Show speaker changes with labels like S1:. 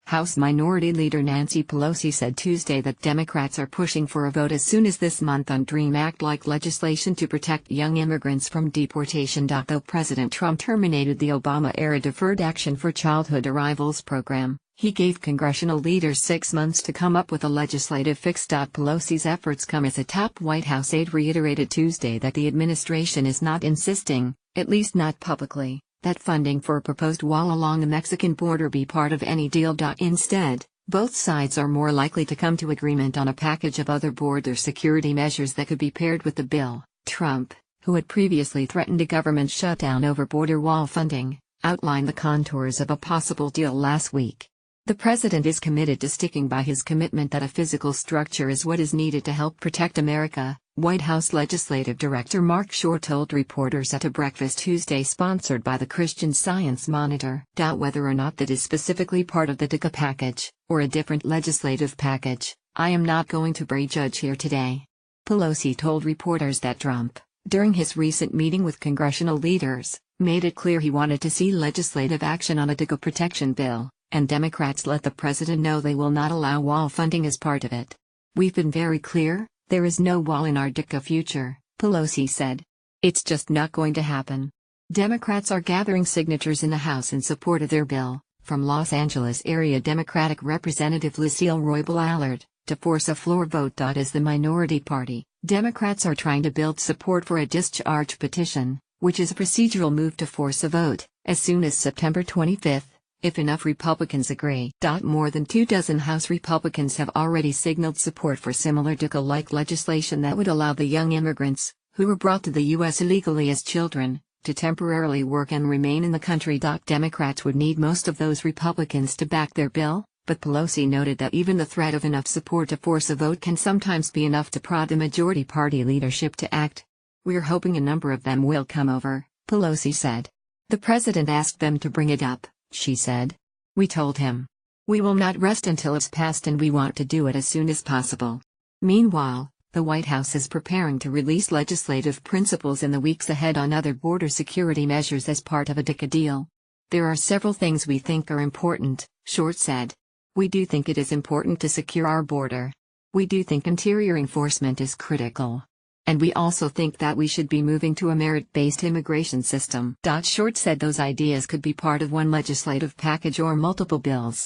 S1: House Minority Leader Nancy Pelosi said Tuesday that Democrats are pushing for a vote as soon as this month on DREAM Act-like legislation to protect young immigrants from deportation. Though President Trump terminated the Obama-era Deferred Action for Childhood Arrivals program, he gave congressional leaders 6 months to come up with a legislative fix. Pelosi's efforts come as a top White House aide reiterated Tuesday that the administration is not insisting, at least not publicly, that funding for a proposed wall along the Mexican border be part of any deal. Instead, both sides are more likely to come to agreement on a package of other border security measures that could be paired with the bill. Trump, who had previously threatened a government shutdown over border wall funding, outlined the contours of a possible deal last week. The president is committed to sticking by his commitment that a physical structure is what is needed to help protect America, White House Legislative Director Mark Shore told reporters at a breakfast Tuesday sponsored by the Christian Science Monitor. Whether or not that is specifically part of the DACA package, or a different legislative package, I am not going to prejudge here today. Pelosi told reporters that Trump, during his recent meeting with congressional leaders, made it clear he wanted to see legislative action on a DACA protection bill, and Democrats let the president know they will not allow wall funding as part of it. We've been very clear, there is no wall in our DACA future, Pelosi said. It's just not going to happen. Democrats are gathering signatures in the House in support of their bill, from Los Angeles area Democratic Representative Lucille Roybal Allard, to force a floor vote. As the minority party, Democrats are trying to build support for a discharge petition, which is a procedural move to force a vote, as soon as September 25. If enough Republicans agree. More than 24 House Republicans have already signaled support for similar DACA-like legislation that would allow the young immigrants, who were brought to the U.S. illegally as children, to temporarily work and remain in the country. Democrats would need most of those Republicans to back their bill, but Pelosi noted that even the threat of enough support to force a vote can sometimes be enough to prod the majority party leadership to act. We're hoping a number of them will come over, Pelosi said. The president asked them to bring it up, she said. We told him. We will not rest until it's passed and we want to do it as soon as possible. Meanwhile, the White House is preparing to release legislative principles in the weeks ahead on other border security measures as part of a DACA deal. There are several things we think are important, Short said. We do think it is important to secure our border. We do think interior enforcement is critical. And we also think that we should be moving to a merit-based immigration system. Short said those ideas could be part of one legislative package or multiple bills.